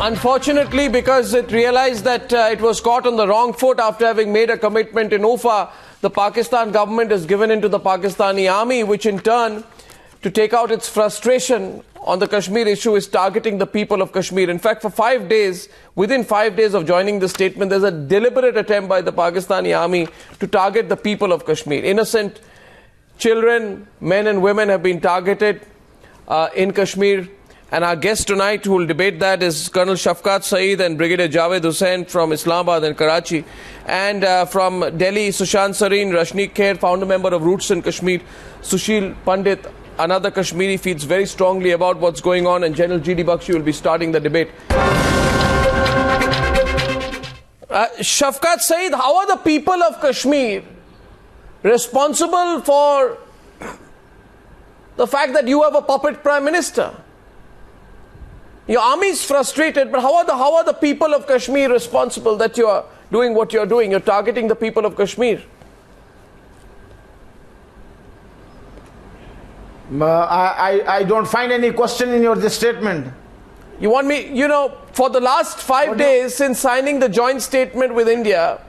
Unfortunately, because it realized that it was caught on the wrong foot after having made a commitment in UFA, the Pakistan government has given in to the Pakistani army, which in turn, to take out its frustration on the Kashmir issue, is targeting the people of Kashmir. In fact, for 5 days, within 5 days of joining the statement, there's a deliberate attempt by the Pakistani army to target the people of Kashmir. Innocent children, men and women have been targeted in Kashmir. And our guest tonight who will debate that is Colonel Shafqat Saeed and Brigadier Javed Hussain from Islamabad and Karachi. And from Delhi, Sushant Sareen, Rashneek Kher, founder member of Roots in Kashmir. Sushil Pandita, another Kashmiri, feels very strongly about what's going on. And General D Bakshi will be starting the debate. Shafqat Saeed, how are the people of Kashmir responsible for the fact that you have a puppet prime minister? Your army is frustrated, but how are the people of Kashmir responsible that you are doing what you are doing? You're targeting the people of Kashmir. I don't find any question in this statement. You want me, for the last 5 days since signing the joint statement with India,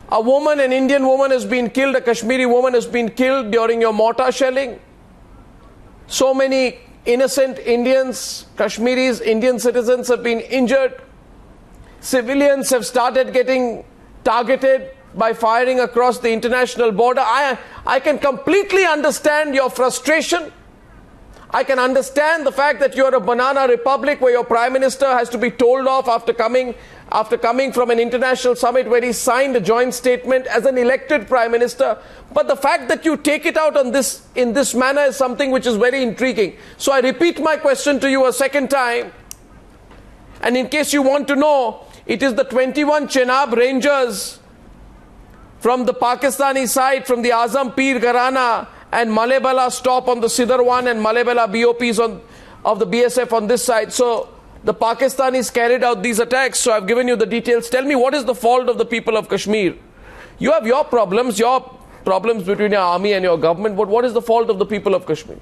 a woman, an Indian woman has been killed, a Kashmiri woman has been killed during your mortar shelling. So many innocent Indians, Kashmiris, Indian citizens have been injured. Civilians have started getting targeted by firing across the international border. I can completely understand your frustration. I can understand the fact that you're a banana republic where your prime minister has to be told off after coming from an international summit where he signed a joint statement as an elected prime minister. But the fact that you take it out in this manner is something which is very intriguing. So I repeat my question to you a second time. And in case you want to know, it is the 21 Chenab Rangers from the Pakistani side, from the Azam Pir Gharana and Malebala stop on the Sidarwan and Malebala BOPs of the BSF on this side. So the Pakistanis carried out these attacks. So I've given you the details. Tell me, what is the fault of the people of Kashmir? You have your problems between your army and your government, but what is the fault of the people of Kashmir?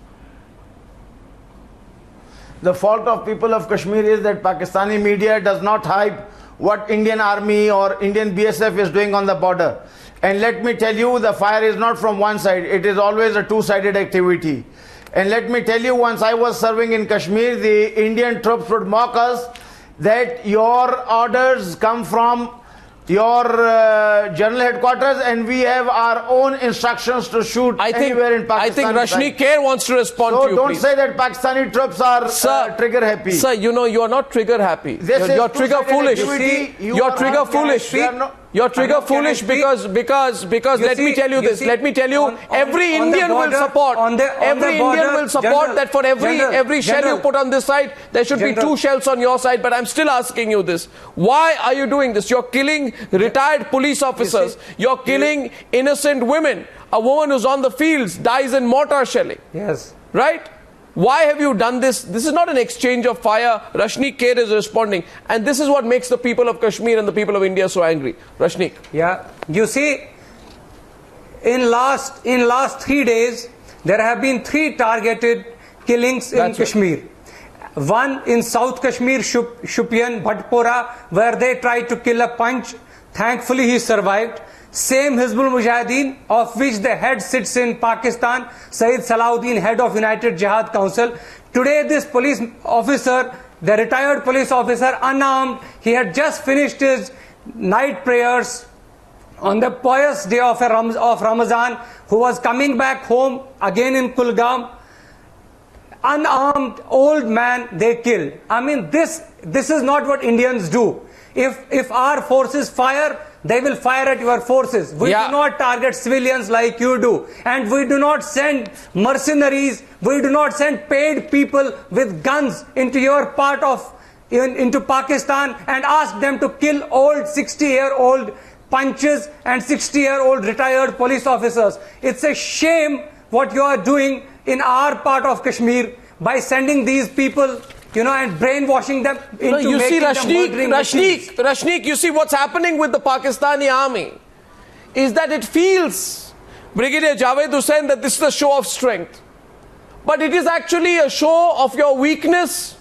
The fault of people of Kashmir is that Pakistani media does not hype what Indian army or Indian BSF is doing on the border. And let me tell you, the fire is not from one side. It is always a two-sided activity. And let me tell you, once I was serving in Kashmir, the Indian troops would mock us that your orders come from your general headquarters and we have our own instructions to shoot anywhere in Pakistan. I think Rashneek Kher wants to respond to you, don't please. say that Pakistani troops are trigger happy. Sir, you are not trigger happy. You're trigger foolish. You're trigger foolish. You're trigger foolish because let me tell you this. Let me tell you, every Indian will support. Every Indian will support that for every shell you put on this side, there should be 2 shells on your side. But I'm still asking you this. Why are you doing this? You're killing retired police officers. You're killing innocent women. A woman who's on the fields dies in mortar shelling. Yes. Right? Why have you done this? This is not an exchange of fire. Rashneek Kher is responding. And this is what makes the people of Kashmir and the people of India so angry. Rashneek. Yeah. You see, in last 3 days, there have been 3 targeted killings in Kashmir. One in South Kashmir, Shupian, Bhatpora, where they tried to kill a Panch. Thankfully, he survived. Same Hizbul Mujahideen, of which the head sits in Pakistan, Sayyid Salahuddin, head of United Jihad Council. Today, this police officer, the retired police officer, unarmed, he had just finished his night prayers on the pious day of Ramazan, who was coming back home again in Kulgam. Unarmed old man they killed. I mean, this is not what Indians do. If our forces fire, they will fire at your forces. We do not target civilians like you do. And we do not send mercenaries, we do not send paid people with guns into your part of, into Pakistan and ask them to kill old 60-year-old punches and 60-year-old retired police officers. It's a shame what you are doing in our part of Kashmir by sending these people, and brainwashing them into making them murdering machines. Rashneek, you see what's happening with the Pakistani army is that it feels, Brigadier Javed Hussain, that this is a show of strength. But it is actually a show of your weakness,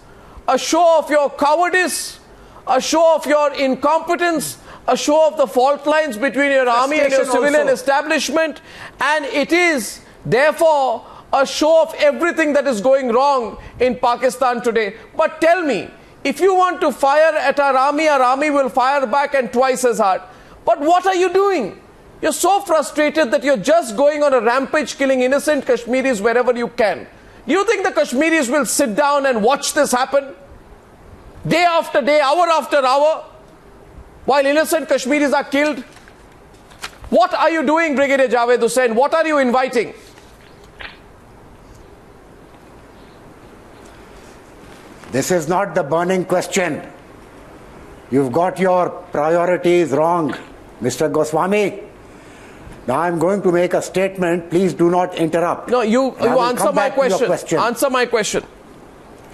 a show of your cowardice, a show of your incompetence, a show of the fault lines between your army and your civilian establishment, and it is therefore a show of everything that is going wrong in Pakistan today. But tell me, if you want to fire at our army will fire back and twice as hard. But what are you doing? You're so frustrated that you're just going on a rampage, killing innocent Kashmiris wherever you can. Do you think the Kashmiris will sit down and watch this happen? Day after day, hour after hour, while innocent Kashmiris are killed? What are you doing, Brigadier Javed Hussain? What are you inviting? This is not the burning question. You've got your priorities wrong, Mr. Goswami. Now I'm going to make a statement. Please do not interrupt. No, you answer my question. Answer my question.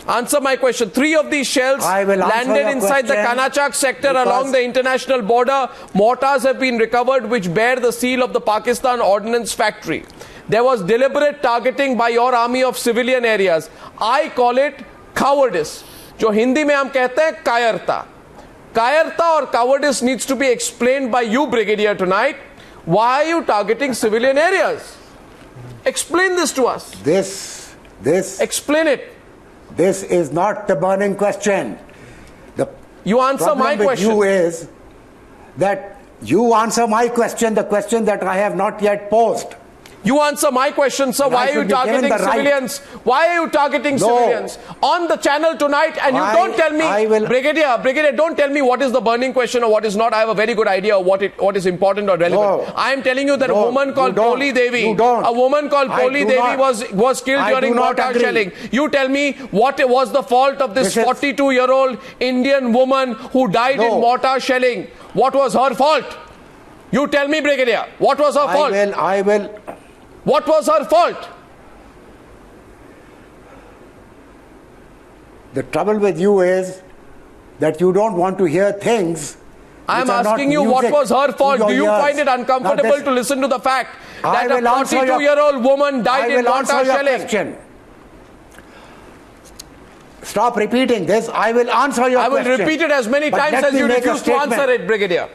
Answer my question. 3 of these shells landed inside the Kanachak sector along the international border. Mortars have been recovered which bear the seal of the Pakistan Ordnance Factory. There was deliberate targeting by your army of civilian areas. I call it cowardice. जो हिंदी में हम कहते हैं कायरता. Kayarta or cowardice needs to be explained by you, Brigadier, tonight. Why are you targeting civilian areas? Explain this to us. Explain it. This is not the burning question. You answer my question. You is that you answer my question, the question that I have not yet posed. You answer my question, sir. Why are you targeting civilians? Why are you targeting civilians on the channel tonight? And you don't tell me, Brigadier, don't tell me what is the burning question or what is not. I have a very good idea of what is important or relevant. I am telling you that a woman called Poli Devi, was killed during mortar shelling. You tell me what was the fault of this 42-year-old Indian woman who died in mortar shelling. What was her fault? You tell me, Brigadier, what was her fault? I will. What was her fault? The trouble with you is that you don't want to hear things. I am asking you what was her fault. Do you find it uncomfortable to listen to the fact that a 42-year-old woman died in mortar shelling? Stop repeating this. I will answer your question. I will repeat it as many times as you refuse to answer it, Brigadier.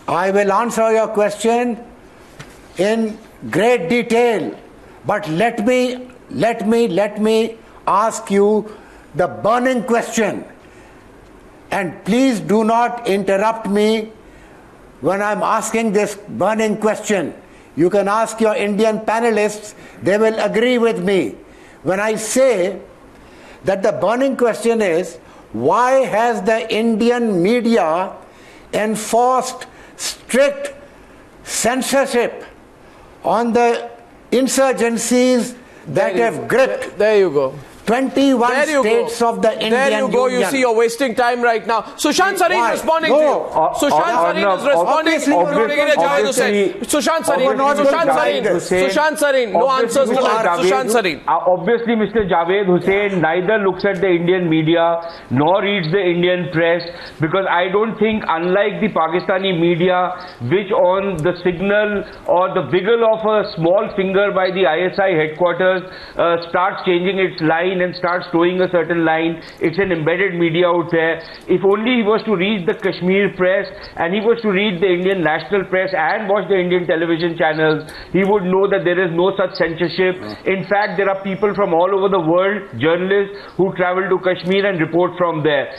I will answer your question in great detail, but let me ask you the burning question, and please do not interrupt me when I'm asking this burning question. You can ask your Indian panelists, they will agree with me when I say that the burning question is, why has the Indian media enforced strict censorship on the insurgencies that have gripped 21 states of the Indian Union. There you go. You see, you're wasting time right now. Sushant Sareen is responding to you. Sushant Sareen is responding to Javed Hussain. Sushant Sareen. No answers to that. Sushant Sareen. Obviously, Mr. Javed Hussain neither looks at the Indian media nor reads the Indian press, because I don't think, unlike the Pakistani media, which on the signal or the wiggle of a small finger by the ISI headquarters starts changing its line and starts towing a certain line. It's an embedded media out there. If only he was to read the Kashmir press and he was to read the Indian national press and watch the Indian television channels, he would know that there is no such censorship. In fact, there are people from all over the world, journalists, who travel to Kashmir and report from there.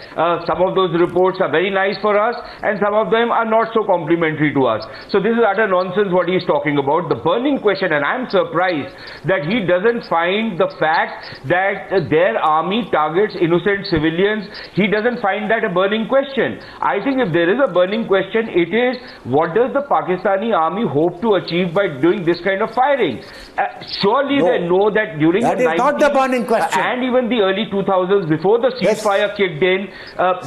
Some of those reports are very nice for us and some of them are not so complimentary to us. So this is utter nonsense what he is talking about. The burning question, and I'm surprised that he doesn't find the fact that their army targets innocent civilians, he doesn't find that a burning question. I think if there is a burning question, it is, what does the Pakistani army hope to achieve by doing this kind of firing? Surely they know that during the 90s not the burning question. And even the early 2000s, before the ceasefire kicked in,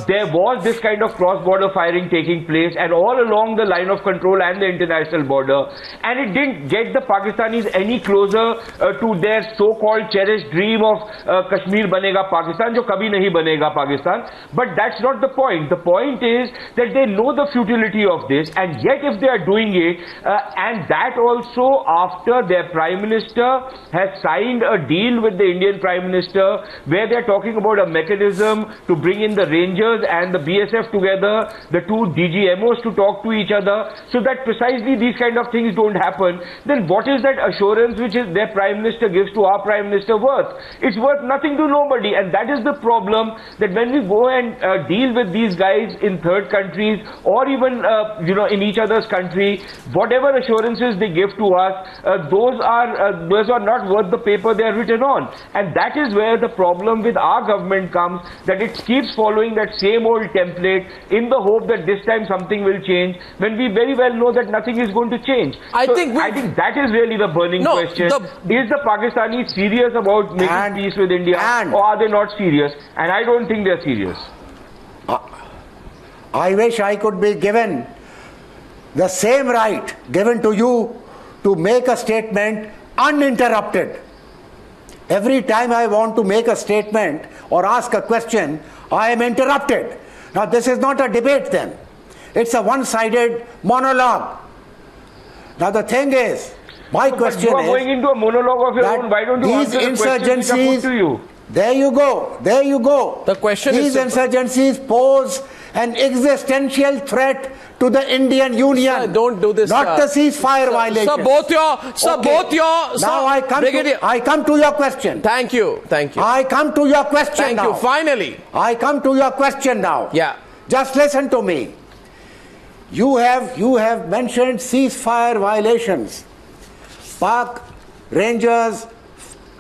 there was this kind of cross-border firing taking place, and all along the line of control and the international border, and it didn't get the Pakistanis any closer to their so-called cherished dream of Kashmir banega Pakistan, jo kabhi nahi banega Pakistan. But that's not the point. The point is that they know the futility of this, and yet if they are doing it, and that also after their Prime Minister has signed a deal with the Indian Prime Minister where they are talking about a mechanism to bring in the Rangers and the BSF together, the two DGMOs to talk to each other, so that precisely these kind of things don't happen, then what is that assurance which is their Prime Minister gives to our Prime Minister worth? It's worth nothing to nobody, and that is the problem, that when we go and deal with these guys in third countries or even in each other's country, whatever assurances they give to us, those are not worth the paper they are written on. And that is where the problem with our government comes, that it keeps following that same old template in the hope that this time something will change, when we very well know that nothing is going to change. I think that is really the burning question. Is the Pakistanis serious about making peace with India, or are they not serious? And I don't think they are serious. I wish I could be given the same right given to you to make a statement uninterrupted. Every time I want to make a statement or ask a question, I am interrupted. Now this is not a debate then. It's a one-sided monologue. Now the thing is, my question is, you are going into a monologue of your own. Why don't you answer the questions which are put to you? There you go. There you go. The question is, these insurgencies pose an existential threat to the Indian Union. Sir, don't do this. Not the ceasefire violation. Now I come to your question. Thank you. I come to your question Thank now. you. Finally. I come to your question now. Yeah. Just listen to me. You have mentioned ceasefire violations. Pak Rangers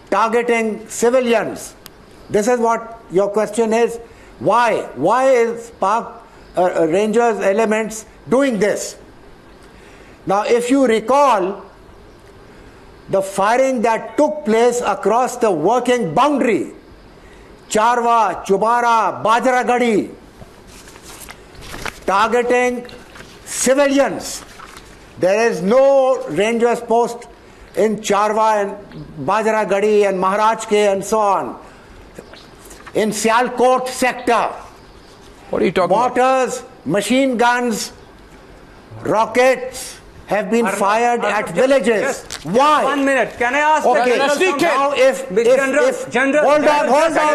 targeting civilians. This is what your question is. Why? Why is Pak Rangers elements doing this? Now, if you recall, the firing that took place across the working boundary, Charwa, Chubara, Bajragadi, targeting civilians. There is no Rangers post in Charwa and Bajragadi and Maharajke and so on. In Sialkot sector, what are you talking about? Mortars, machine guns, rockets have been fired at villages. Why? 1 minute. Can I ask? Okay. Now, if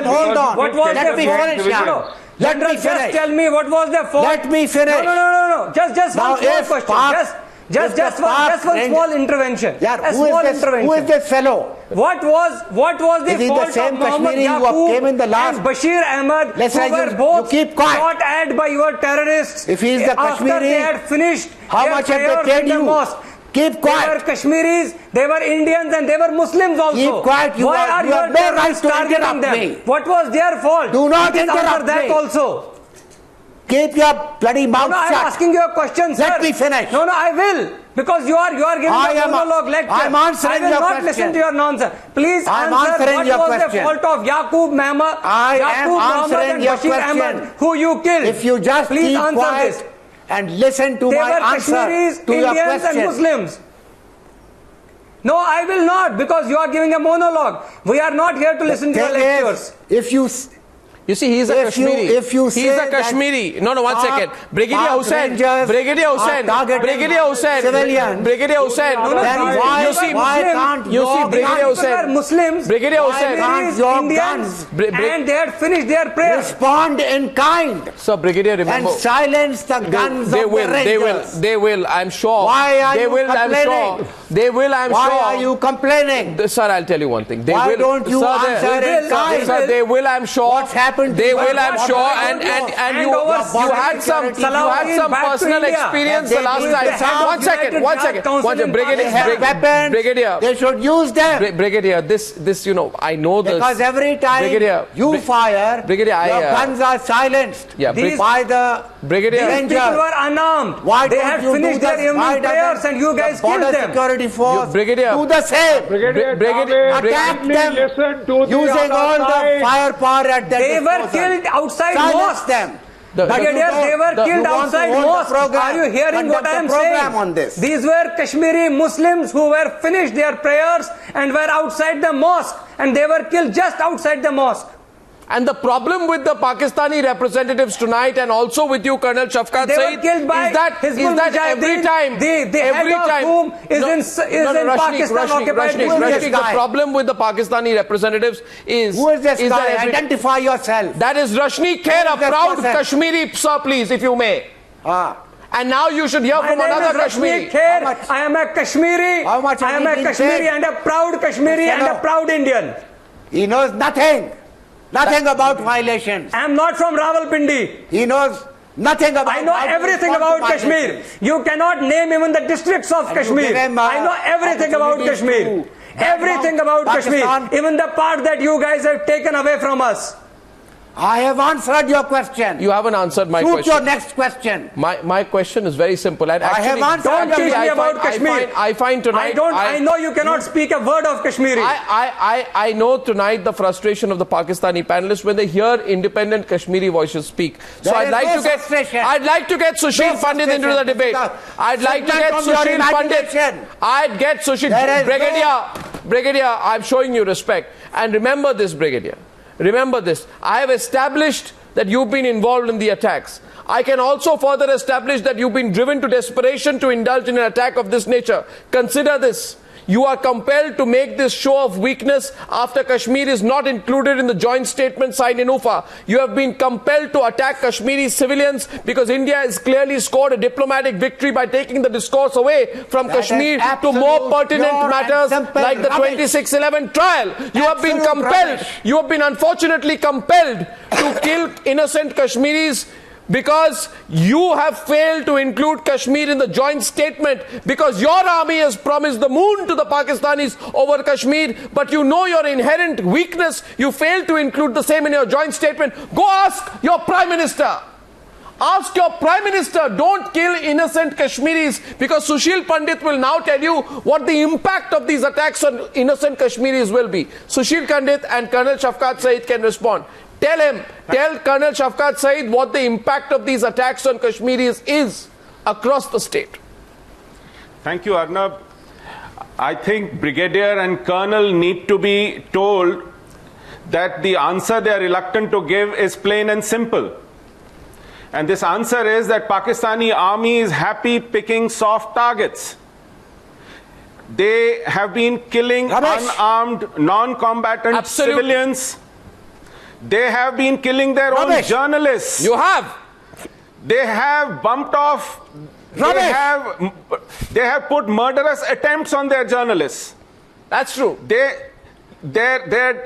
hold on. What was Let me finish now. Let me finish. Just tell me what was the fault. Let me finish. No. Just one small question. Just one small intervention. Who is this fellow? What was the fault of Mohammed Yaqub and Bashir Ahmed, who were both shot at by your terrorists? If he is the after Kashmiri, they had finished how much have they paid you? Mosque. Keep quiet. They were Kashmiris, they were Indians, and they were Muslims also. Keep quiet. You Why are you have no right to interrupt me. What was their fault? Do not interrupt that me. Also. Keep your bloody mouth shut. I'm asking you a question, sir. Let me finish. No, I will. Because you are giving a monologue lecture. I'm answering your question. I will not listen to your nonsense. Please answer what was the fault of Yaqub Muhammad and Bashir Ahmed, who you killed. If you just please keep quiet and listen to my answer Kashmiris, to your Indians question. And Muslims. No, I will not, because you are giving a monologue. We are not here to listen to your lectures. You see, he's a Kashmiri. He's a Kashmiri. No, one second. Brigadier Hussain. Brigadier Hussain. You see, Brigadier Hussain. Muslims. Brigadier Hussain. Indians. And they had finished their prayer. Respond in kind. So, Brigadier, remember. And silence the guns of the Rangers. They will, I'm sure. Why are you complaining? They will, I'm sure. Why are you complaining? Sir, I'll tell you one thing. Why don't you answer in kind? Sir, they will, I'm sure. What's happened? They will, I'm sure, and you had some personal experience the last time. One second. Brigadier. They should use them. Brigadier, this, I know this. Because every time you fire, your guns are silenced by the Rangers. These people were unarmed. They had finished their evening prayers and you guys killed them. Security force do the same. Attack them using all the firepower at their disposal. They were killed outside Silence mosques. them. Brigadier, they were killed outside mosque. Are you hearing what I am saying? On this. These were Kashmiri Muslims who were finished their prayers and were outside the mosque, and they were killed just outside the mosque. And the problem with the Pakistani representatives tonight, and also with you, Colonel Shafqat Saeed, is that every time, Pakistan occupied Rashneek, the problem with the Pakistani representatives is... Who is this guy? Identify yourself. That is Rashneek Kher, a proud Kashmiri, sir, please, if you may. And now you should hear from another Kashmiri. I am a Kashmiri. I am a Kashmiri and a proud Kashmiri and a proud Indian. He knows nothing. Nothing about violations. I am not from Rawalpindi. He knows nothing about... I know everything about Kashmir. You cannot name even the districts of Kashmir. I know everything about Kashmir. Everything about Kashmir. Even the part that you guys have taken away from us. I have answered your question. You haven't answered my question. Shoot your next question. My question is very simple. And I have answered. Don't teach me about Kashmir. I find tonight... I know you cannot speak a word of Kashmiri. I know tonight the frustration of the Pakistani panelists when they hear independent Kashmiri voices speak. So I'd like to get Sushil Pandita into the debate. I'd like to get Sushil Pandita. I'd get Sushil... Brigadier, I'm showing you respect. And remember this, Brigadier. Remember this, I have established that you've been involved in the attacks. I can also further establish that you've been driven to desperation to indulge in an attack of this nature. Consider this. You are compelled to make this show of weakness after Kashmir is not included in the joint statement signed in Ufa. You have been compelled to attack Kashmiri civilians because India has clearly scored a diplomatic victory by taking the discourse away from Kashmir to more pertinent matters like the 2611 trial. You have been compelled, you have been unfortunately compelled to kill innocent Kashmiris because you have failed to include Kashmir in the joint statement, because your army has promised the moon to the Pakistanis over Kashmir, but you know your inherent weakness. You failed to include the same in your joint statement. Go ask your Prime Minister. Ask your Prime Minister, don't kill innocent Kashmiris, because Sushil Pandit will now tell you what the impact of these attacks on innocent Kashmiris will be. Sushil Pandit and Colonel Shafqat Saeed can respond. Tell Colonel Shafqat Saeed what the impact of these attacks on Kashmiris is across the state. Thank you, Arnab. I think Brigadier and Colonel need to be told that the answer they are reluctant to give is plain and simple. And this answer is that Pakistani army is happy picking soft targets. They have been killing unarmed, non-combatant civilians. They have been killing their own journalists. You have. They have bumped off. They have put murderous attempts on their journalists. That's true. They're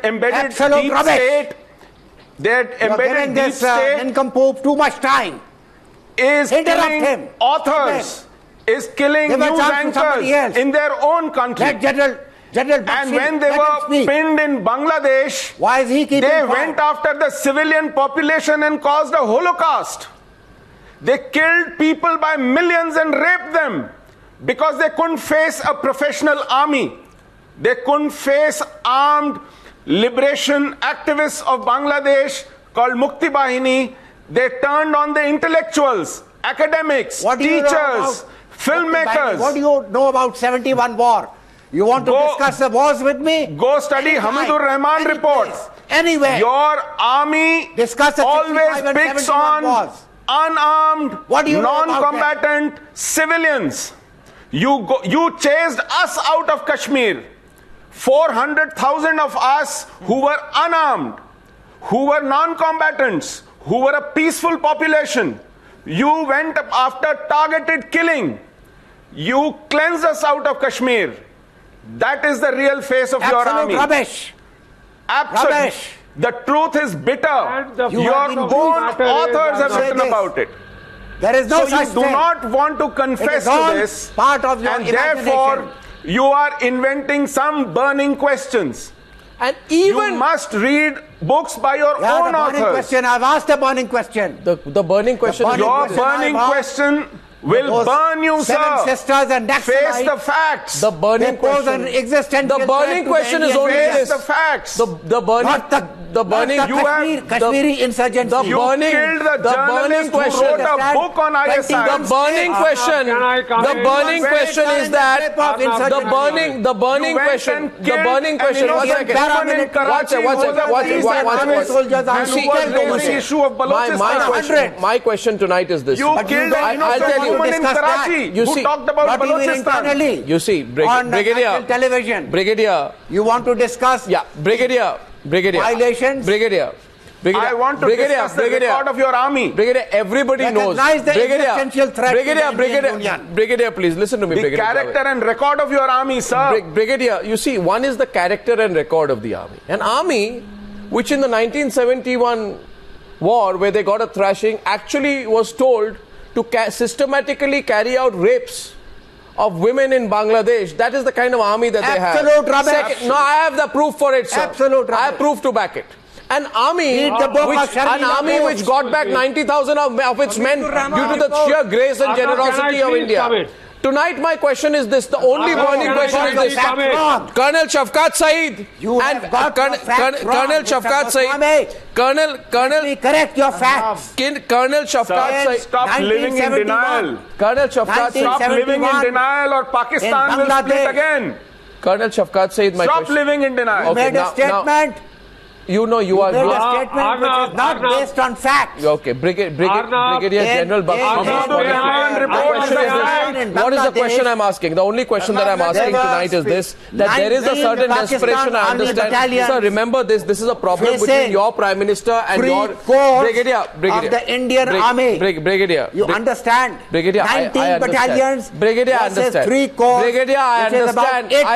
embedded deep state. Their embedded deep state nincompoop too much time. Is killing authors. Is killing news anchors in their own country. And when they were pinned in Bangladesh, they went after the civilian population and caused a holocaust. They killed people by millions and raped them because they couldn't face a professional army. They couldn't face armed liberation activists of Bangladesh called Mukti Bahini. They turned on the intellectuals, academics, teachers, filmmakers. What do you know about 71 war? You want to discuss the wars with me? Go study Hamidur Rahman report. Anyway, your army always picks on unarmed, non-combatant civilians. You chased us out of Kashmir. 400,000 of us who were unarmed, who were non-combatants, who were a peaceful population. You went after targeted killing. You cleansed us out of Kashmir. That is the real face of your army. Rubbish. Absolute rubbish. The truth is bitter. Your own authors have written about it. There is no such thing. So you do not want to confess to this, part of your imagination. Therefore you are inventing some burning questions. And even you must read books by your own authors. I've asked a burning question. The burning question. Your burning question will burn you, sir. Sisters and face the facts. The burning question. The burning question is only this. Face the facts. The burning. Not the the burning, Kashmiri insurgency. The burning, killed the journalist who wrote a book on ISI. The burning question, the burning question is that the burning question. One second. My question tonight is this. You killed a woman in Karachi who talked about Balochistan. You see, Brigadier television. Brigadier, you want to discuss? Yeah, Brigadier. Violations. Brigadier. I want to discuss the record of your army. Brigadier, everybody knows. Brigadier, please listen to me. The character and record of your army, sir. Brigadier, you see, one is the character and record of the army. An army which in the 1971 war, where they got a thrashing, actually was told to systematically carry out rapes of women in Bangladesh. That is the kind of army that they have. Absolute rubbish. No, I have the proof for it, sir. Absolute rubbish. I have proof to back it. An army which got back 90,000 of its men due to the sheer grace and generosity of India. Tonight my question is this, the only burning question is this. Colonel Shafqat Saeed Colonel Shafqat Saeed, Colonel correct your facts. Colonel Shafqat Saeed, stop living in denial. Colonel Shafqat Saeed, stop living in denial or Pakistan will split again. Colonel Shafqat Saeed, my question. Stop living in denial. Okay, made a statement. You know you are... made a statement which is not based on facts. Okay, Brigadier General Bakshi. What is the question I'm asking? The only question that I'm asking tonight is this, that there is a certain desperation, I understand. Sir, remember this is a problem between your Prime Minister and your... Brigadier of the Indian Army. Brigadier. You understand? Brigadier, 19 battalions. Brigadier, I understand. 3 corps. Brigadier, I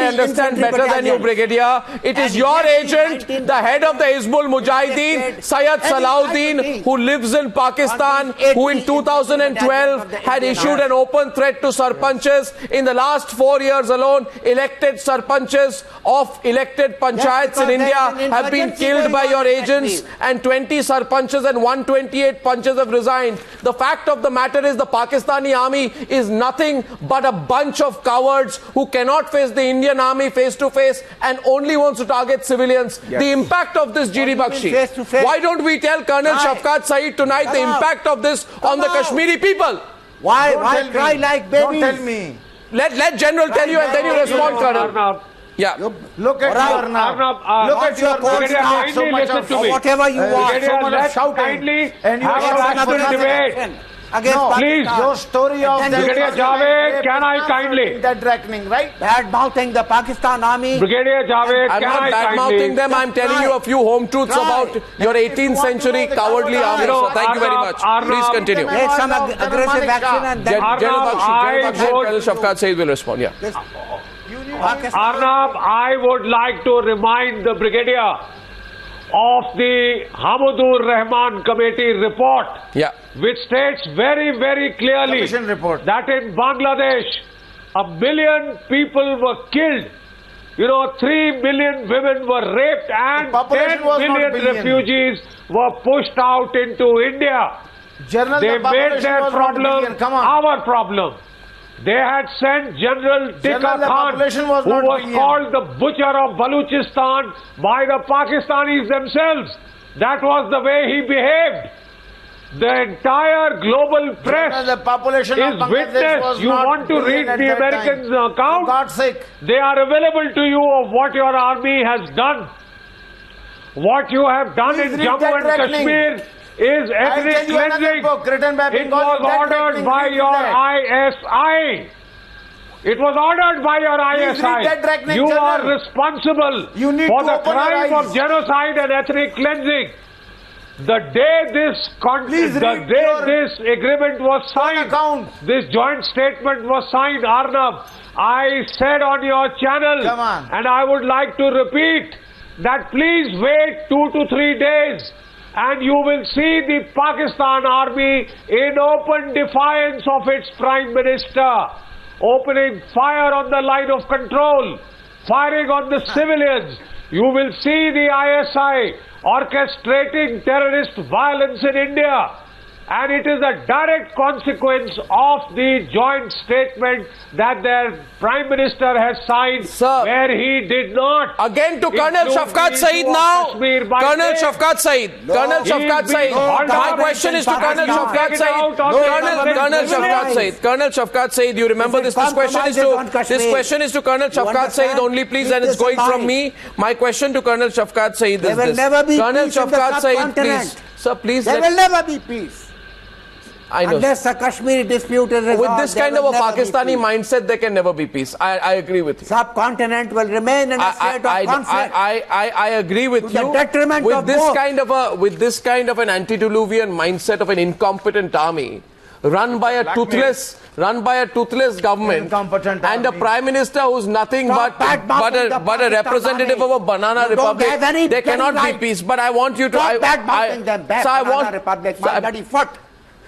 understand better than you, Brigadier. It is your agent, the head of the Hizbul Mujahideen, Syed Salahuddin, who lives in Pakistan, who in 2012 had issued an open threat to sarpanches. In the last 4 years alone, elected sarpanches of elected panchayats in India have been killed by your agents, and 20 sarpanches and 128 panches have resigned. The fact of the matter is the Pakistani army is nothing but a bunch of cowards who cannot face the Indian army face to face and only wants to target civilians. Yes. The impact of this, D Bakshi. Why don't we tell Colonel Shafqat Saeed tonight the impact of this on the Kashmiri people? Why cry like babies? Don't tell me. Let General tell you and then you respond, Colonel. Yeah. Look at Arnab. Look at your coach. So much of whatever you want. So much of shouting. And you have another debate. Please. Your story of Brigadier Javed, can I kindly? That reckoning, right? Bad mouthing the Pakistan army. Brigadier Javed, I'm not bad mouthing them. I'm telling you a few home truths about your 18th century cowardly army. So thank you very much. Please continue. Take some aggressive action and then General Bakshi, Colonel Shafqat Saeed will respond. Yeah. Arnab, I would like to remind the Brigadier of the Hamadur Rahman Committee report, which states very, very clearly that in Bangladesh, 1 million people were killed. 3 million women were raped and 10 million refugees were pushed out into India. They made their problem our problem. They had sent General Tika Khan, who was called the butcher of Balochistan by the Pakistanis themselves. That was the way he behaved. The entire global press is witness. You want to read the Americans' account? They are available to you of what your army has done. What you have done in Jammu and Kashmir is ethnic cleansing. It was ordered by your ISI. It was ordered by your ISI. You are responsible for the crime of genocide and ethnic cleansing. The day this agreement was signed, this joint statement was signed, Arnab, I said on your channel, and I would like to repeat, that please wait 2 to 3 days. And you will see the Pakistan army in open defiance of its Prime Minister, opening fire on the line of control, firing on the civilians. You will see the ISI orchestrating terrorist violence in India. And it is a direct consequence of the joint statement that their Prime Minister has signed, where he did not. Again to Colonel Shafqat Saeed now. Colonel Shafqat Saeed. Colonel Shafqat Saeed. My question is to Colonel Shafqat Saeed. Colonel Shafqat Saeed. Colonel Shafqat Saeed, you remember this? This question is to Colonel Shafqat Saeed only, please, and it's going from me. My question to Colonel Shafqat Saeed is this. Colonel Shafqat Saeed, please. Sir, please. There will never be peace. I know. Unless the Kashmiri dispute is resolved. With this kind of a Pakistani mindset, there can never be peace. I agree with you. Subcontinent will remain in a state of conflict. I agree with you. To the detriment with of this both. With this kind of an antediluvian mindset of an incompetent army, run by a toothless government, and a Prime Minister who's nothing but a representative of a banana republic, there cannot be peace. But I want you to. Banana republic, my bloody foot.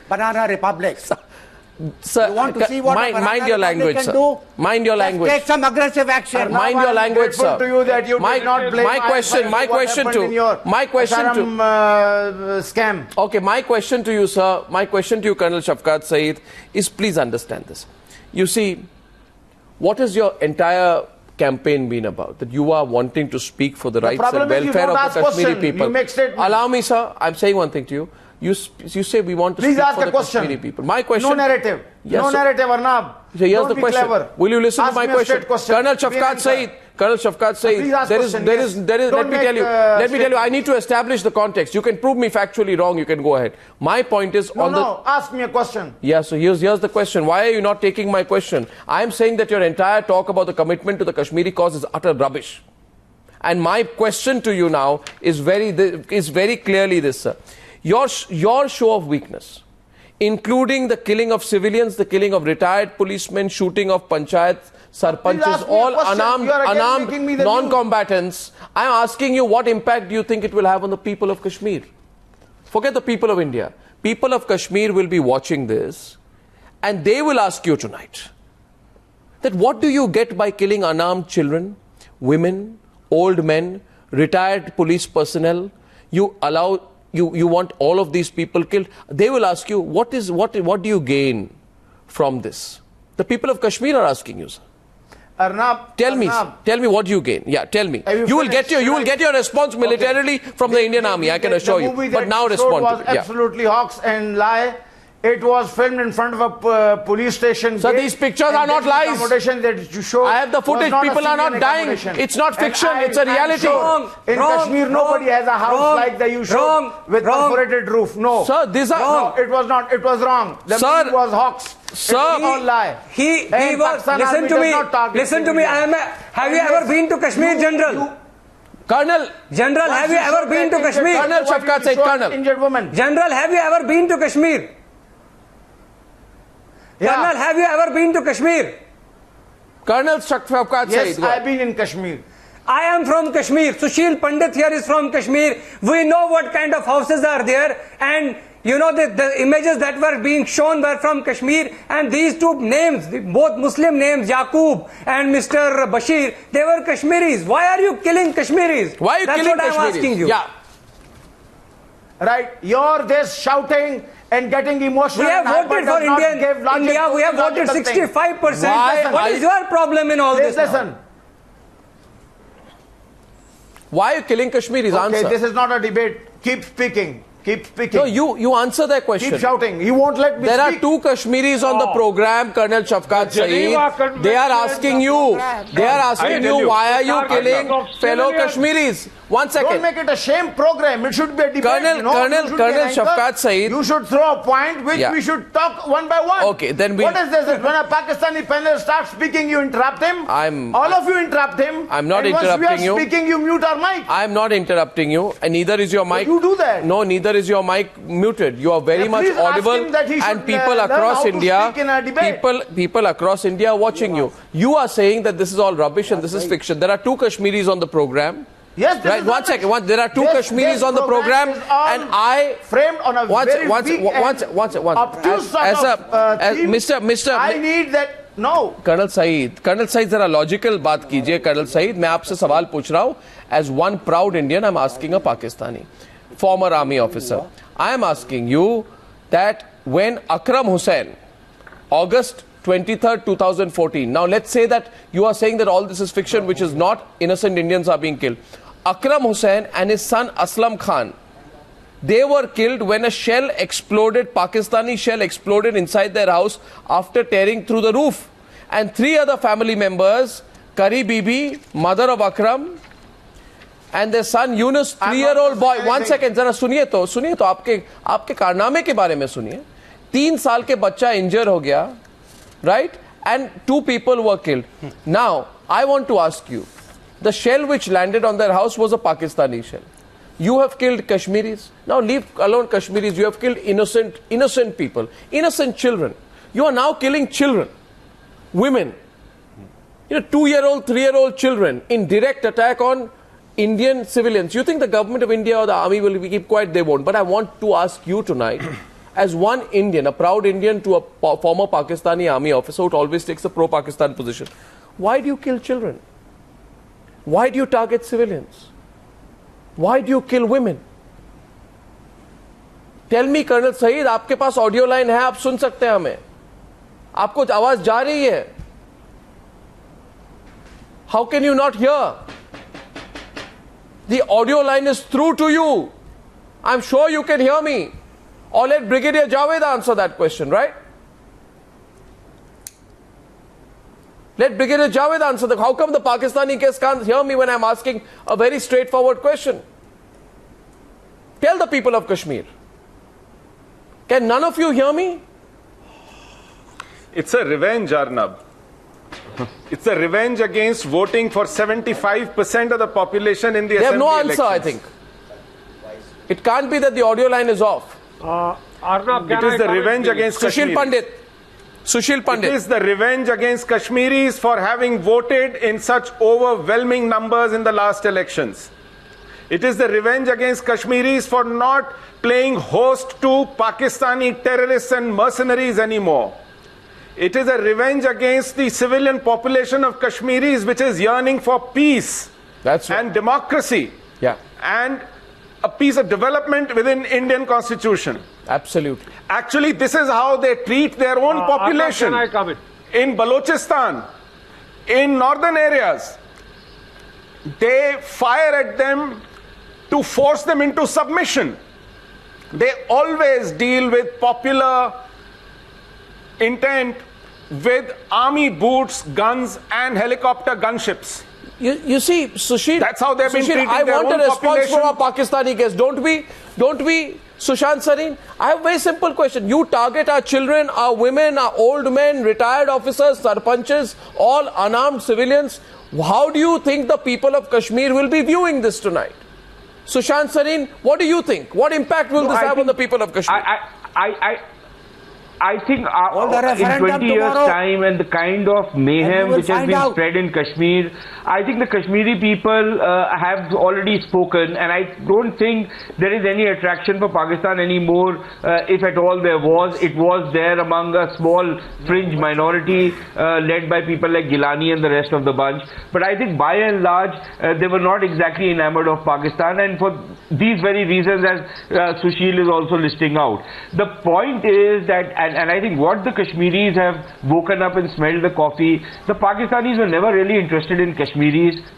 Banana republics. Sir, you want to see what mind your language, sir. Do? Mind your language. Take some aggressive action. Mind your language, sir. To you that you did not blame my question to scam. Okay, my question to you, sir. My question to you, Colonel Shafqat Saeed, is please understand this. You see, what has your entire campaign been about? That you are wanting to speak for the rights and welfare of the Kashmiri people. Allow me, sir. I'm saying one thing to you. You say we want to speak for the Kashmiri people. My question. No narrative. Yes, no narrative, Arnab. So here's Don't the be question. Clever. Will you listen Ask to my me a question? straight question? Colonel Shafqat Saeed. Colonel Shafqat Saeed. Let me tell you. I need to establish the context. You can prove me factually wrong. You can go ahead. My point is ask me a question. Yeah, so here's the question. Why are you not taking my question? I am saying that your entire talk about the commitment to the Kashmiri cause is utter rubbish. And my question to you now is very clearly this, sir. Your show of weakness, including the killing of civilians, the killing of retired policemen, shooting of panchayat sarpanches, all unarmed non-combatants. I'm asking you, what impact do you think it will have on the people of Kashmir? Forget the people of India. People of Kashmir will be watching this, and they will ask you tonight that what do you get by killing unarmed children, women, old men, retired police personnel? You want all of these people killed. They will ask you, what do you gain from this? The people of Kashmir are asking you, sir. Arnab, tell me what you gain. Yeah, tell me. You will get your response militarily from the Indian Army, I can assure you. But now respond to it. Was absolutely hoax and lie. It was filmed in front of a police station. So these pictures are not lies. That you show I have the footage. People are not dying. It's not fiction. It's a reality. In Kashmir, nobody has a house like the you showed with perforated roof. No. Sir, these are... No, it was not. It was wrong. The movie was hoax. Sir, it was all lie. He was... Listen to me. Have you ever been to Kashmir, General? General, have you ever been to Kashmir? Colonel Shafqat Saeed, Colonel. Injured woman. General, have you ever been to Kashmir? Yeah. Colonel, have you ever been to Kashmir? Colonel Shafqat Saeed. Yes, I've been in Kashmir. I am from Kashmir. Sushil Pandita here is from Kashmir. We know what kind of houses are there, and you know the images that were being shown were from Kashmir, and these two names, both Muslim names, Yaqub and Mr. Bashir, they were Kashmiris. Why are you killing Kashmiris? Why are you killing Kashmiris? That's what I'm asking you. Yeah. Right, you're this shouting and getting emotional. We have voted for India. We have voted 65%. What is your problem in all this? Listen. Why are you killing Kashmiris? Okay, answer. This is not a debate. Keep speaking. Keep speaking. No, you answer that question. Keep shouting. He won't let me There speak. are two Kashmiris on the program, Colonel Shafqat Saeed. They are asking you. Why are you killing fellow Kashmiris? 1 second. Don't make it a shame program. It should be a debate. Colonel Shafqat Saeed. You should throw a point which we should talk one by one. Okay, then what is this? When a Pakistani panel starts speaking, you interrupt him. All of you interrupt him. I'm not interrupting you. Once we are speaking, you mute our mic. I'm not interrupting you, and neither is your mic. You do that. No, neither is your mic muted. You are very much audible, and people across India, people across India are watching you. You are saying that this is all rubbish and this is fiction. There are two Kashmiris on the program. Yes, right. 1 second. There are two Kashmiris on the program, and I framed on a very Mr. I need that. No. Colonel Saeed, जरा logical बात कीजिए. Colonel Saeed, मैं आपसे सवाल पूछ रहा हूँ. As one proud Indian, I'm asking a Pakistani, former army officer. I am asking you that when Akram Hussain, August 23rd, 2014. Now let's say that you are saying that all this is fiction, which is not. Innocent Indians are being killed. Akram Hussain and his son Aslam Khan, they were killed when a shell exploded, Pakistani shell exploded inside their house after tearing through the roof. And 3 other family members, Kari Bibi, mother of Akram, and their son Yunus, 3-year-old boy. 1 second, जरा सुनिए तो आपके कारनामे के बारे में सुनिए. 3 साल के बच्चा इंजर हो गया, right? And 2 people were killed. Now, I want to ask you, the shell which landed on their house was a Pakistani shell. You have killed Kashmiris. Now leave alone Kashmiris. You have killed innocent people, innocent children. You are now killing children, women. 2-year-old, 3-year-old children in direct attack on Indian civilians. You think the government of India or the army will keep quiet? They won't. But I want to ask you tonight, as one Indian, a proud Indian to a former Pakistani army officer who always takes a pro-Pakistan position, why do you kill children? Why do you target civilians? Why do you kill women? Tell me, Colonel Saeed, आपके पास audio line है, आप सुन सकते हैं हमें. आपको आवाज जा रही है. How can you not hear? The audio line is through to you. I'm sure you can hear me. Or let Brigadier Javed answer that question, right? Let Brigadier Javed answer that. How come the Pakistani case can't hear me when I'm asking a very straightforward question? Tell the people of Kashmir. Can none of you hear me? It's a revenge, Arnab. It's a revenge against voting for 75% of the population in the assembly They have no answer, elections. I think. It can't be that the audio line is off. Arnab, it is the revenge against Sushil Kashmir. Sushil Pandit. It is the revenge against Kashmiris for having voted in such overwhelming numbers in the last elections. It is the revenge against Kashmiris for not playing host to Pakistani terrorists and mercenaries anymore. It is a revenge against the civilian population of Kashmiris, which is yearning for peace and democracy and a piece of development within Indian constitution. Absolutely. Actually, this is how they treat their own population. Can I come in? In Balochistan, in northern areas, they fire at them to force them into submission. They always deal with popular intent with army boots, guns and helicopter gunships. You see, Sushil, that's how they've been treating I their want own a response population. from our Pakistani case. Don't we, Sushant Sareen? I have a very simple question. You target our children, our women, our old men, retired officers, sarpanches, all unarmed civilians. How do you think the people of Kashmir will be viewing this tonight? Sushant Sareen, what do you think? What impact will this have on the people of Kashmir? I think in 20 years' time and the kind of mayhem which has been spread in Kashmir, I think the Kashmiri people have already spoken, and I don't think there is any attraction for Pakistan anymore. If at all there was, it was there among a small fringe minority led by people like Gilani and the rest of the bunch. But I think by and large, they were not exactly enamored of Pakistan, and for these very reasons, as Sushil is also listing out. The point is that, and I think what the Kashmiris have woken up and smelled the coffee, the Pakistanis were never really interested in Kashmiris.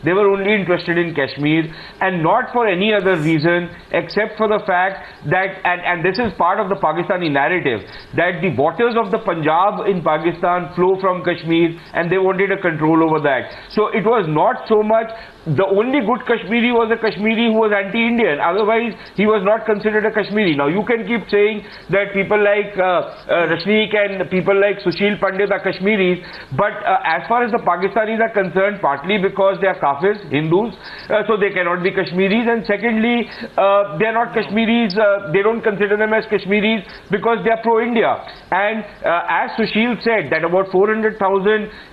They were only interested in Kashmir, and not for any other reason except for the fact that, and this is part of the Pakistani narrative, that the waters of the Punjab in Pakistan flow from Kashmir, and they wanted a control over that. So it was not so much. The only good Kashmiri was a Kashmiri who was anti-Indian. Otherwise, he was not considered a Kashmiri. Now, you can keep saying that people like Rashneek and people like Sushil Pandita are Kashmiris, but as far as the Pakistanis are concerned, partly because they are Kafirs, Hindus, so they cannot be Kashmiris, and secondly, they are not Kashmiris, they don't consider them as Kashmiris because they are pro-India. And as Sushil said, that about 400,000,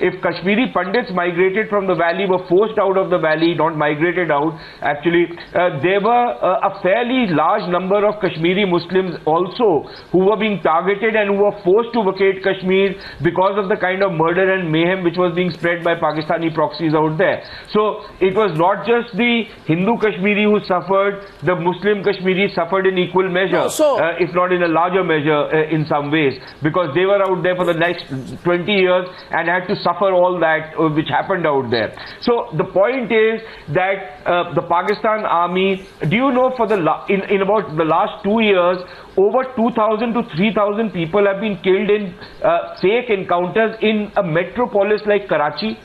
if Kashmiri Pandits migrated from the valley, were forced out of the valley, Valley, not migrated out. Actually, there were a fairly large number of Kashmiri Muslims also who were being targeted and who were forced to vacate Kashmir because of the kind of murder and mayhem which was being spread by Pakistani proxies out there. So it was not just the Hindu Kashmiri who suffered, the Muslim Kashmiris suffered in equal measure, if not in a larger measure in some ways, because they were out there for the next 20 years and had to suffer all that which happened out there. So the point is that the Pakistan army, do you know, for the in about the last 2 years, over 2,000 to 3,000 people have been killed in fake encounters in a metropolis like Karachi.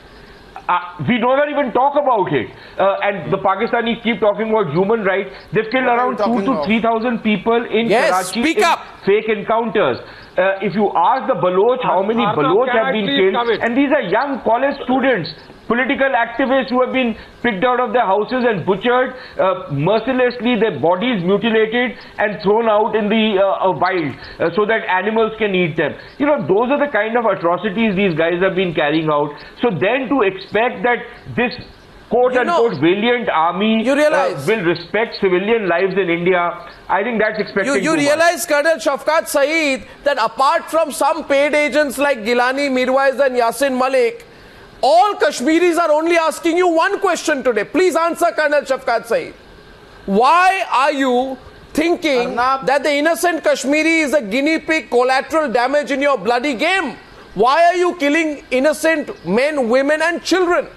We don't even talk about it. And the Pakistanis keep talking about human rights. They've killed around 2,000 to 3,000 people in Karachi in fake encounters. If you ask the Baloch how many Baloch have been killed, and these are young college students, political activists who have been picked out of their houses and butchered mercilessly, their bodies mutilated and thrown out in the wild so that animals can eat them. You know, those are the kind of atrocities these guys have been carrying out. So then to expect that this quote-unquote valiant army will respect civilian lives in India, I think that's expecting You realize, Colonel Shafqat Saeed, that apart from some paid agents like Gilani, Mirwais and Yasin Malik, all Kashmiris are only asking you one question today. Please answer, Colonel Shafqat Saeed. Why are you thinking that the innocent Kashmiri is a guinea pig, collateral damage in your bloody game? Why are you killing innocent men, women and children?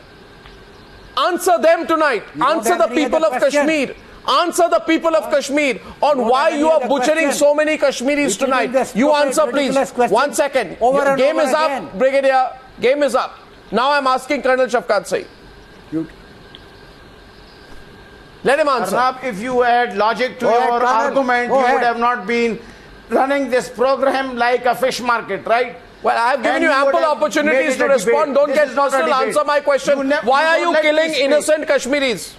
Answer them tonight. Answer the people of Kashmir. Answer the people of Kashmir on why you are butchering so many Kashmiris tonight. You answer, please. 1 second. Game is up, Brigadier. Game is up. Now I'm asking Colonel Shafqat Saeed. Let him answer. Arnab, if you had logic to your argument, you would have not been running this program like a fish market, right? Well, I have given you ample opportunities to respond. Don't get personal. Answer my question. Why are you killing innocent Kashmiris?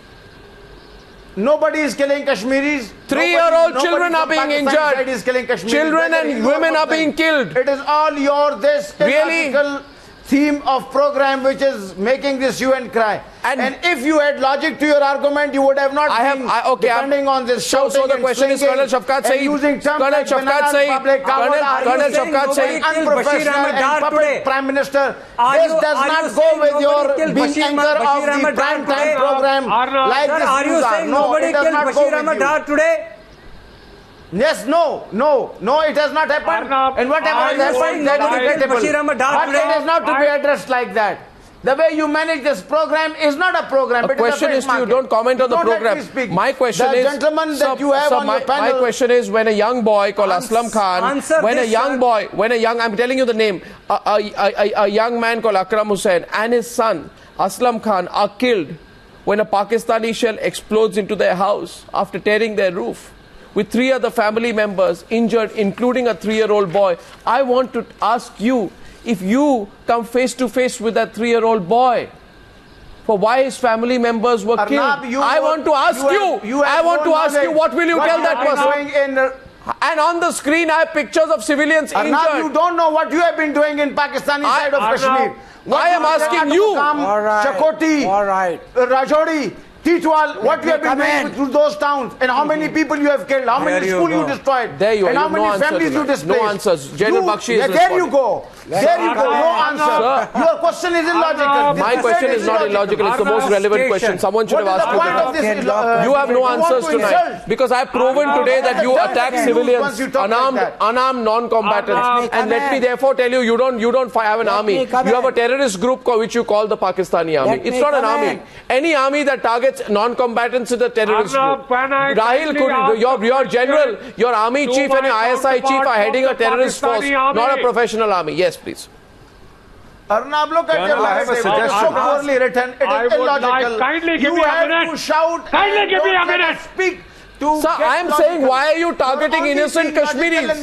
Nobody is killing Kashmiris. 3-year-old children are being injured. Children and women are being killed. It is all your illogical theme of program which is making this hue and cry. And if you had logic to your argument, you would have not been depending on this shouting. So the question is, Colonel Shafqat Saeed, using terms like Colonel Shafqat Saeed, unprofessional and puppet Prime Minister. This does not go with your being anchor of the prime time program like this. Are you saying nobody killed Bashir Ahmad Dar today? Yes, no, it has not happened. And whatever has happened, that is regrettable. But it is not to be addressed like that. The way you manage this program is not a program. The question is to you, don't comment on the program. My question is, gentleman that you have on your panel. My question is, when a young boy called Aslam Khan, I'm telling you the name, a young man called Akram Hussain and his son, Aslam Khan, are killed when a Pakistani shell explodes into their house after tearing their roof, with 3 other family members injured, including a 3-year-old boy. I want to ask you, if you come face to face with that 3-year-old boy, for why his family members were killed, I want to ask you, what will you tell that person? And on the screen, I have pictures of civilians injured. You don't know what you have been doing in Pakistani side of Kashmir. I am asking you. Chakoti, Rajori, Titwal, what you have been doing through those towns, and how many people you have killed, how many schools you destroyed, and how many families you displaced. No answers. General Bakshi is There you go. No answer. Your question is illogical. My question is not illogical. It's the most relevant question. Someone should have asked you. You have no answers tonight, because I have proven today that you attack civilians, unarmed non-combatants. And let me therefore tell you, you don't have an army. You have a terrorist group which you call the Pakistani army. It's not an army. Any army that targets non-combatants is a terrorist group. Rahil, your general, your army chief and your ISI chief are heading a terrorist force, not a professional army. Yes, please. Arnab, look at your last statement. It is so poorly written. It is illogical. Kindly give me a minute. To shout. Kindly give me a minute. Speak. Sir, I am saying, why are you targeting innocent Kashmiris?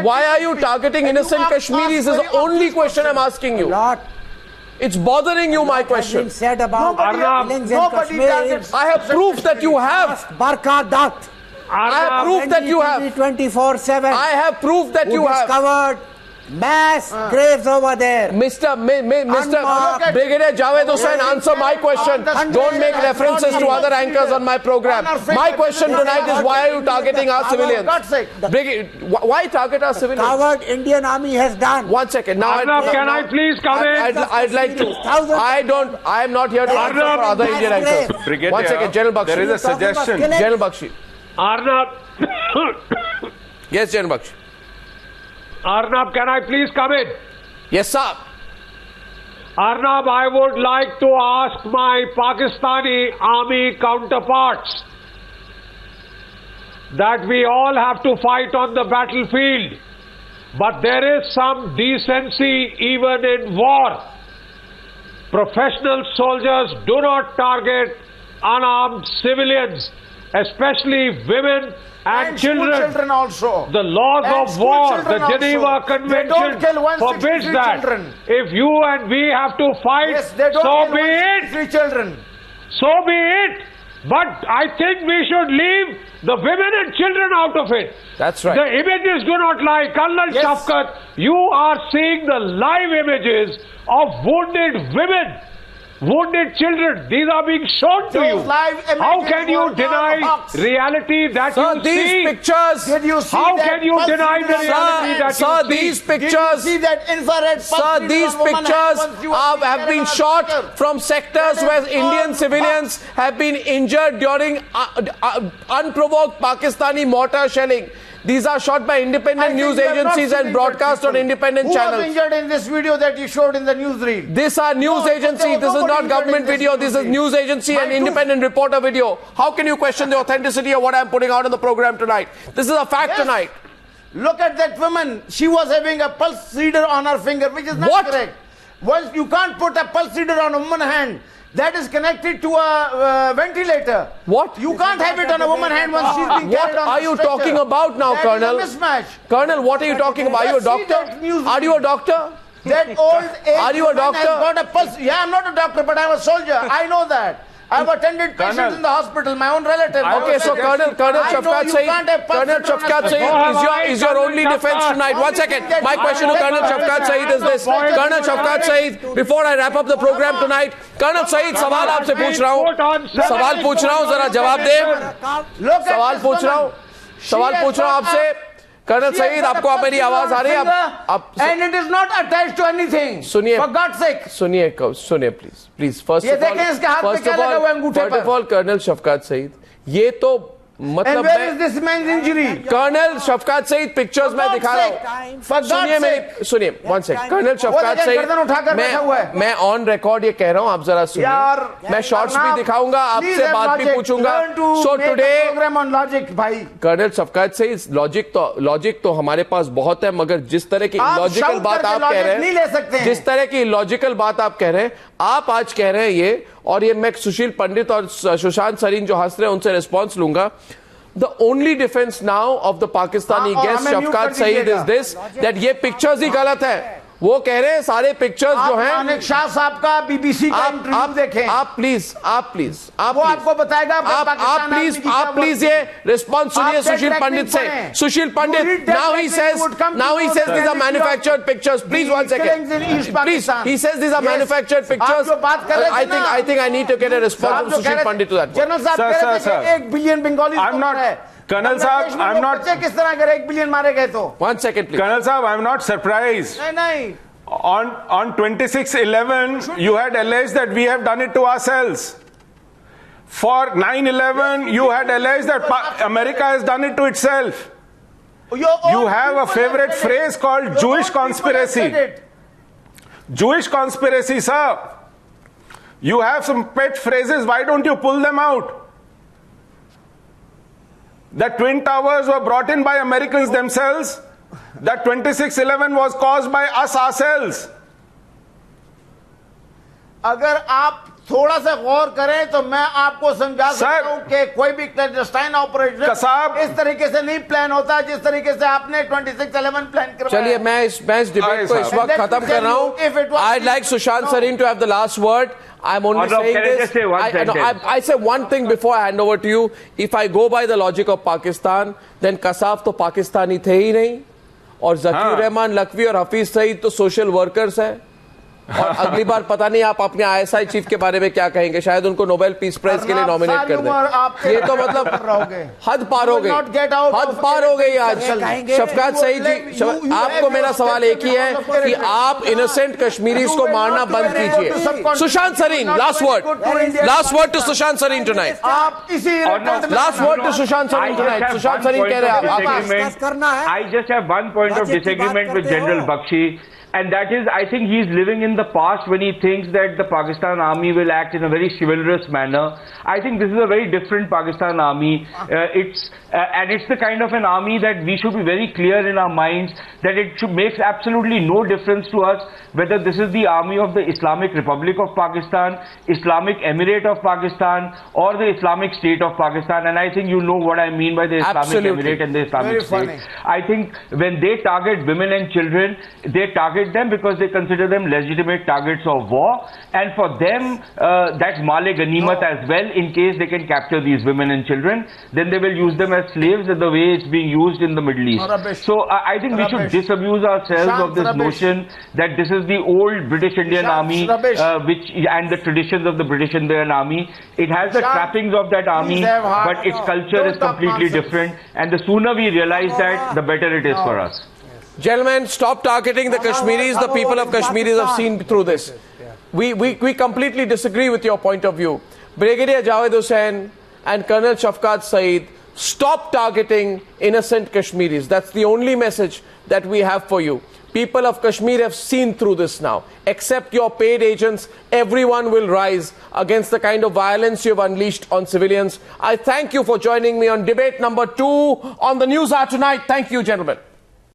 Why are you targeting innocent Kashmiris is the only question I'm asking you. It's bothering you, my question. I have proof that you have. I have proof that you have. 24/7. I have proof that you have. Discovered Mass graves over there. Mr. Brigadier Javed Hussain, answer my question. Don't make references to other anchors on my program. My question tonight is, why are you targeting our civilians? Why target our civilians? Coward Indian Army has done. 1 second. Now, Arnab, can I please come in? I'd like to. I am not here to answer for other Indian anchors. Brigadier, 1 second, General Bakshi. There is a suggestion. General Bakshi. Arnab. Yes, General Bakshi. Arnab, can I please come in? Yes, sir. Arnab, I would like to ask my Pakistani army counterparts that we all have to fight on the battlefield, but there is some decency even in war. Professional soldiers do not target unarmed civilians, especially women and children also. The laws of war, the Geneva Convention forbids that. Children. If you and we have to fight, yes, they don't so kill be it. 3 children. So be it. But I think we should leave the women and children out of it. That's right. The images do not lie. Colonel Shafqat, you are seeing the live images of wounded women, wounded children. These are being shown to you. How can you deny reality that you see? Pictures. Did you see How that can you deny the reality that you see? These pictures. Did you see that infrared Sir, these pictures have been shot from sectors where Indian civilians have been injured during unprovoked Pakistani mortar shelling. These are shot by independent news agencies and broadcast on independent channels. Who was injured in this video that you showed in the newsreel? These are news agency. This is not government video. This is news agency and independent reporter video. How can you question the authenticity of what I'm putting out on the program tonight? This is a fact tonight. Look at that woman. She was having a pulse reader on her finger, which is not correct. Once you can't put a pulse reader on a woman's hand that is connected to a ventilator. What? You can't have it on a woman's hand once she's being carried on. What are you talking about now, Colonel? That is a mismatch. Colonel, what are you talking about? Are you a doctor? Are you a doctor? That old age are you a doctor? Has got a pulse. Yeah, I'm not a doctor, but I'm a soldier. I know that. I've attended patients in the hospital, my own relative. Okay, so Colonel Shafqat Saeed is your only defense tonight. 1 second. My question to Colonel Shafqat Saeed is this. Colonel Shafqat Saeed, before I wrap up the program tonight, Colonel Saeed, सवाल आपसे पूछ रहा हूँ, जरा जवाब दे. सवाल पूछ रहा हूँ आपसे. Colonel Saeed, आपको मेरी आवाज आ रही है? And it is not attached to anything. सुनिए, for God's sake. सुनिए, please. First of all, Colonel Shafqat Saeed, ये तो मतलब and where is this man's injury? Colonel Shafqat Saeed pictures में दिखा रहा हूँ. सुनिए 1 सेकंड. कर्नल शफकात सईद, मैं ऑन रिकॉर्ड ये कह रहा हूँ, आप जरा सुनिए. मैं शॉर्ट्स भी दिखाऊंगा, आपसे बात भी पूछूंगा. So today colonel Shafqat Saeed, logic तो हमारे पास बहुत है, मगर जिस तरह की लॉजिकल बात आप कह रहे हैं, जिस तरह की लॉजिकल बात आप कह रहे हैं, आप आज कह रहे हैं ये, और ये मैं सुशील पंडित और सुशांत सरीन जो हंस रहे हैं उनसे रिस्पॉन्स लूंगा. The only defense now of the Pakistani guest Shafqat Saeed is this, that ये पिक्चर्स ही गलत है. वो कह रहे हैं सारे पिक्चर्स जो हैं, मानिक शाह साहब का बीबीसी का इंटरव्यू देखें. आप प्लीज वो आपको बताएगा. आप प्लीज ये रिस्पॉन्स सुनिए सुशील पंडित से. सुशील पंडित, now he says these are manufactured pictures. Please 1 second. Please, he says these are manufactured pictures. I think I need to get a response from Sushil Pandit to that. General साहब कह रहे थे 1 billion Bengali. I'm not. Colonel Saab, I'm not. किस तरह अगर 1 billion मारे गए तो? 1 second, please. Colonel Saab, I'm not surprised. नहीं. On 26/11, you had alleged that we have done it to ourselves. For 9/11, you had alleged that America has done it to itself. You have a favorite phrase called Jewish conspiracy. Jewish conspiracy, sir. You have some pet phrases. Why don't you pull them out? The Twin Towers were brought in by Americans themselves. That 26/11 was caused by us ourselves. अगर आप थोड़ा सा गौर करें तो मैं आपको समझा सकता हूं कि कोई भी क्लैंडस्टाइन ऑपरेशन इस तरीके से नहीं प्लान होता जिस तरीके से आपने 26/11 प्लान करवाया. चलिए मैं इस डिबेट को इस वक्त खत्म कर रहा हूं. I'd like Sushant Sareen to have the last word. I'm only saying this. I say one thing before I hand over to you. If I go by the logic of Pakistan, then Kasaf तो पाकिस्तानी थे ही नहीं, और ज़कीर रहमान लखवी और हफीज सईद तो social workers हैं। और अगली बार पता नहीं आप अपने ISI चीफ के बारे में क्या कहेंगे, शायद उनको नोबेल पीस प्राइज के लिए नॉमिनेट कर दें। ये तो मतलब हद पार हो गई, हद पार हो गई आज। शफकत सईद जी, आपको मेरा सवाल एक ही है कि आप इनोसेंट कश्मीरीज को मारना बंद कीजिए। Sushant Sareen, last word to Sushant Sareen tonight. Last word to Sushant Sareen tonight. Sushant Sareen कह रहे हैं I just have one point of disagreement with General Bakshi. And that is, I think he's living in the past when he thinks that the Pakistan army will act in a very chivalrous manner. I think this is a very different Pakistan army. And it's the kind of an army that we should be very clear in our minds that it makes absolutely no difference to us whether this is the army of the Islamic Republic of Pakistan, Islamic Emirate of Pakistan, or the Islamic State of Pakistan. And I think you know what I mean by the Islamic Emirate and the Islamic State. I think when they target women and children, they target them because they consider them legitimate targets of war, and for them that's male ganimat as well. In case they can capture these women and children, then they will use them as slaves in the way it's being used in the Middle East. So I think we should disabuse ourselves of this notion that this is the old British Indian Army and the traditions of the British Indian Army. It has the trappings of that army, but its culture is completely different, and the sooner we realize that, the better it is for us. Gentlemen, stop targeting the Kashmiris. The people of Kashmir have seen through this. We completely disagree with your point of view. Brigadier Javed Hussain and Colonel Shafqat Saeed, stop targeting innocent Kashmiris. That's the only message that we have for you. People of Kashmir have seen through this now. Except your paid agents, everyone will rise against the kind of violence you have unleashed on civilians. I thank you for joining me on debate number 2 on the Newshour tonight. Thank you, gentlemen.